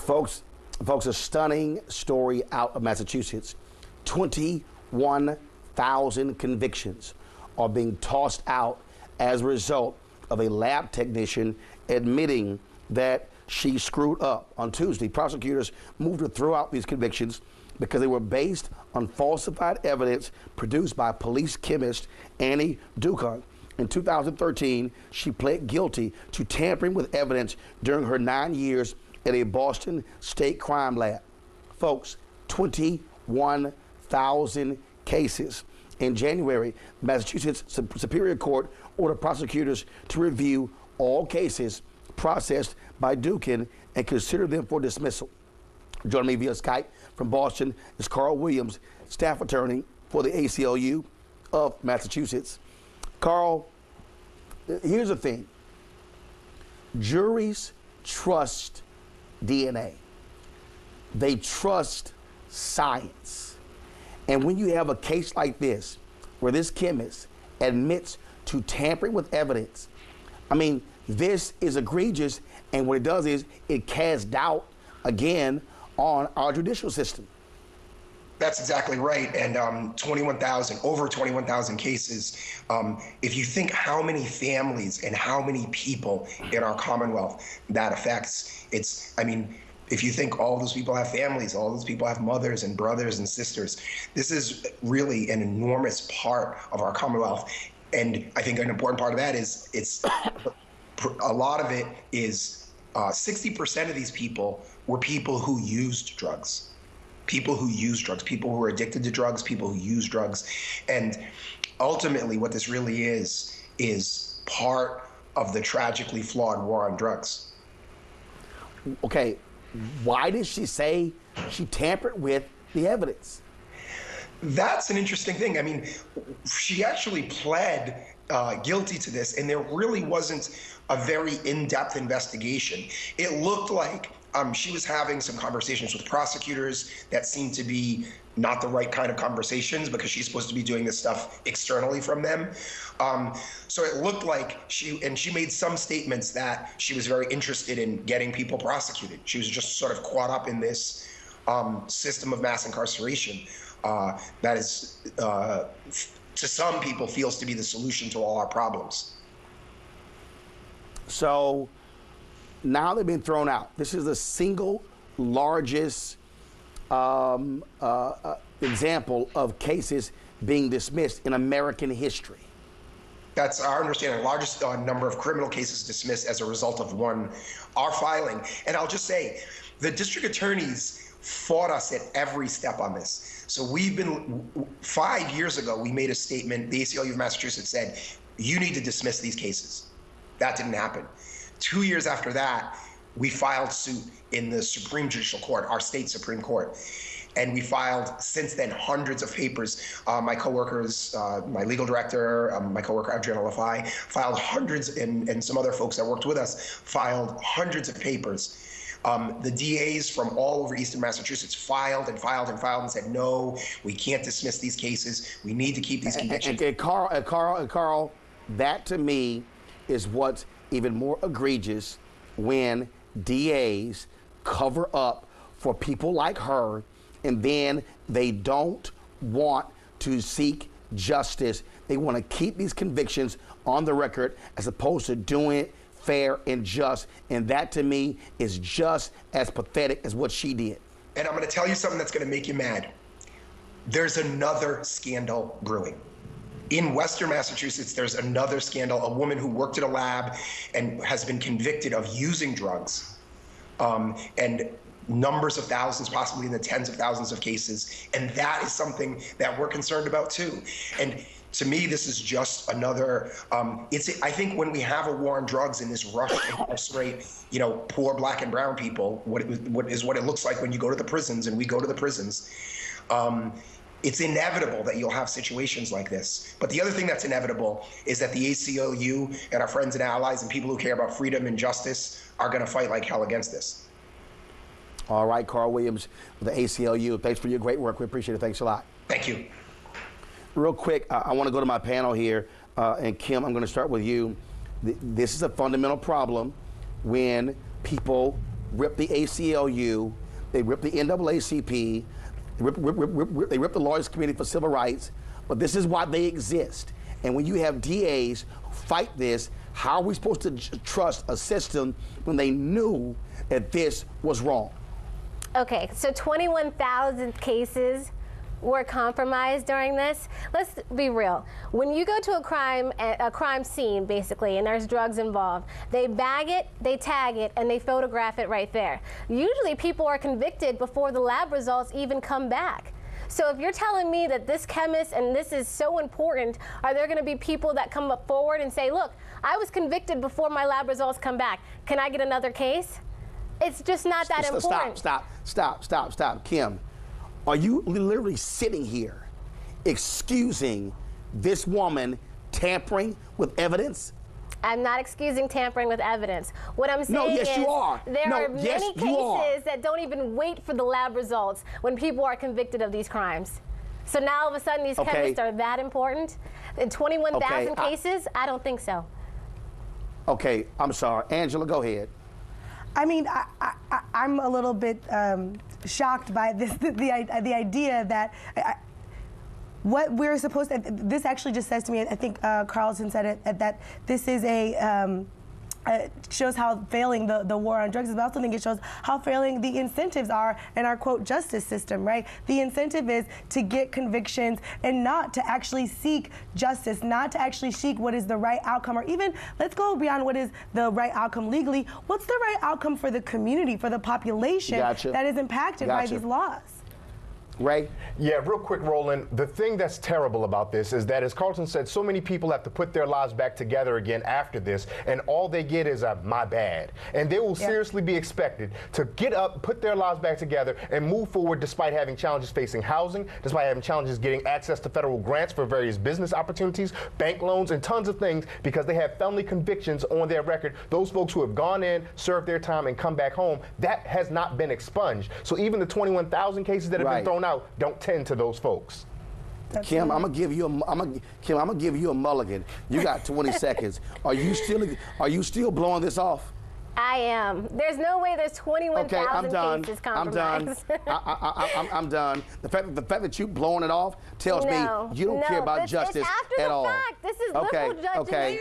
Folks, a stunning story out of Massachusetts. 21,000 convictions are being tossed out as a result of a lab technician admitting that she screwed up. On Tuesday, prosecutors moved to throw out these convictions because they were based on falsified evidence produced by police chemist Annie Ducon. In 2013, she pled guilty to tampering with evidence during her 9 years at a Boston state crime lab. Folks, 21,000 cases. In January, Massachusetts Superior Court ordered prosecutors to review all cases processed by Dukin and consider them for dismissal. Joining me via Skype from Boston is Carl Williams, staff attorney for the ACLU of Massachusetts. Carl, here's the thing. Juries trust DNA. They trust science. And when you have a case like this, where this chemist admits to tampering with evidence, I mean, this is egregious, and what it does is it casts doubt again on our judicial system. That's exactly right. And over 21,000 cases. If you think how many families and how many people in our Commonwealth that affects, if you think all those people have families, all those people have mothers and brothers and sisters, this is really an enormous part of our Commonwealth. And I think an important part of that is a lot of it is 60% of these people were people who used drugs. People who were addicted to drugs, people who use drugs. And ultimately what this really is part of the tragically flawed war on drugs. Okay, why did she say she tampered with the evidence? That's an interesting thing. I mean, she actually pled guilty to this, and there really wasn't a very in-depth investigation. It looked like she was having some conversations with prosecutors that seemed to be not the right kind of conversations, because she's supposed to be doing this stuff externally from them. So it looked like she made some statements that she was very interested in getting people prosecuted. She was just sort of caught up in this system of mass incarceration that is, to some people, feels to be the solution to all our problems. So now they've been thrown out. This is the single largest example of cases being dismissed in American history. That's our understanding. Largest number of criminal cases dismissed as a result of our filing. And I'll just say, the district attorneys fought us at every step on this. So 5 years ago, we made a statement, the ACLU of Massachusetts said, you need to dismiss these cases. That didn't happen. 2 years after that, we filed suit in the Supreme Judicial Court, our state Supreme Court. And we filed, since then, hundreds of papers. My coworkers, my legal director, my coworker Adriana Lafai, filed hundreds, and some other folks that worked with us filed hundreds of papers. The DAs from all over Eastern Massachusetts filed and said, no, we can't dismiss these cases. We need to keep these convictions. And Carl, that to me is what's even more egregious, when DAs cover up for people like her, and then they don't want to seek justice. They want to keep these convictions on the record as opposed to doing it fair and just. And that to me is just as pathetic as what she did. And I'm going to tell you something that's going to make you mad. There's another scandal brewing. In Western Massachusetts, there's another scandal. A woman who worked at a lab and has been convicted of using drugs, and numbers of thousands, possibly in the tens of thousands of cases. And that is something that we're concerned about too. And to me, this is just another, I think when we have a war on drugs and this rush to incarcerate, poor black and brown people, what it looks like when you go to the prisons, and we go to the prisons, it's inevitable that you'll have situations like this. But the other thing that's inevitable is that the ACLU and our friends and allies and people who care about freedom and justice are going to fight like hell against this. All right, Carl Williams with the ACLU. Thanks for your great work. We appreciate it. Thanks a lot. Thank you. Real quick, I want to go to my panel here. And Kim, I'm going to start with you. This is a fundamental problem when people ripped the ACLU, they ripped the NAACP, they ripped the Lawyers Committee for Civil Rights, but this is why they exist. And when you have DAs who fight this, how are we supposed to trust a system when they knew that this was wrong? Okay, so 21,000 cases were compromised during this. Let's be real. When you go to a crime scene, basically, and there's drugs involved, they bag it, they tag it, and they photograph it right there. Usually people are convicted before the lab results even come back. So if you're telling me that this chemist and this is so important, are there going to be people that come up forward and say, look, I was convicted before my lab results come back. Can I get another case? It's just not that important. Stop. Kim, are you literally sitting here excusing this woman tampering with evidence? I'm not excusing tampering with evidence. What I'm saying is there are many cases that don't even wait for the lab results when people are convicted of these crimes. So now all of a sudden these chemists are that important? In 21,000 cases? I don't think so. Okay, I'm sorry. Angela, go ahead. I mean, I'm a little bit shocked by this, the idea that what we're supposed to, this actually just says to me, I think Carlton said it, that this is shows how failing the war on drugs is, but I also think it shows how failing the incentives are in our, quote, justice system, right? The incentive is to get convictions and not to actually seek justice, not to actually seek what is the right outcome, or even, let's go beyond what is the right outcome legally. What's the right outcome for the community, for the population that is impacted by these laws? Ray? Yeah, real quick, Roland. The thing that's terrible about this is that, as Carlton said, so many people have to put their lives back together again after this, and all they get is a my bad. And they will seriously be expected to get up, put their lives back together, and move forward despite having challenges facing housing, despite having challenges getting access to federal grants for various business opportunities, bank loans, and tons of things, because they have felony convictions on their record. Those folks who have gone in, served their time, and come back home, that has not been expunged. So even the 21,000 cases that have been thrown out don't tend to those folks. Kim, I'm gonna give you a mulligan. You got 20 seconds. Are you still blowing this off? I am. There's no way there's 21,000 cases compromised. I'm done. The fact that you blowing it off tells me you don't care about justice at all. This is liberal judges.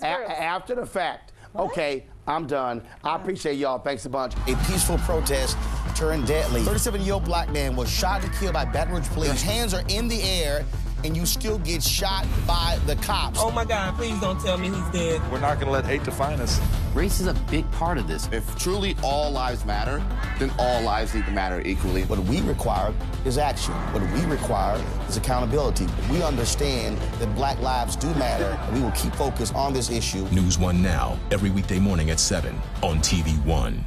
After the fact. Okay, I'm done. I appreciate y'all. Thanks a bunch. A peaceful protest turned deadly. 37-year-old black man was shot and killed by Baton Rouge police. His hands are in the air, and you still get shot by the cops. Oh my God, please don't tell me he's dead. We're not gonna let hate define us. Race is a big part of this. If truly all lives matter, then all lives need to matter equally. What we require is action. What we require is accountability. We understand that black lives do matter, and we will keep focused on this issue. NewsOne Now, every weekday morning at 7 on TV1.